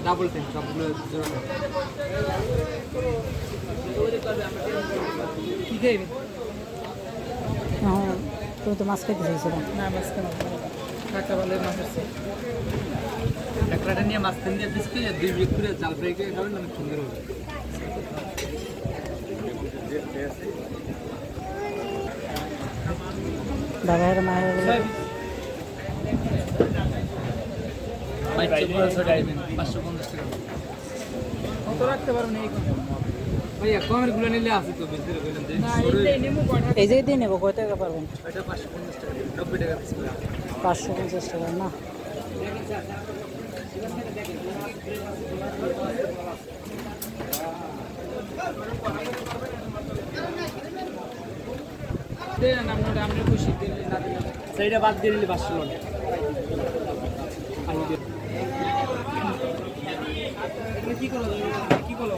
Double ten সবগুলো জোড়া কি খাইবে? হ্যাঁ, তুমি তো মাছ খাইতে চাইছিল। না মাছ খাবো কাঁকড়া ভালো মাছ আছে কাঁকড়াটা নিয়ে মাছ তেল দিয়ে পিস করে 2 মিনিট করে জাল ফ্রাই করে খাবেন অনেক সুন্দর হবে। দাদার মায়ের কত রাখতে পারবেন এই ভাইয়া কমের গুলো নিলে আছে তো বেশি বললাম এই যে দিয়ে নেবো, কত টাকা পারবেন? এটা 550 টাকা 90 টাকা পিস করে 550 টাকা না? দেন আমরা খুশি দিলে না দিলে সেইটা বাদ দিয়ে দিলে 500 টাকা কি করো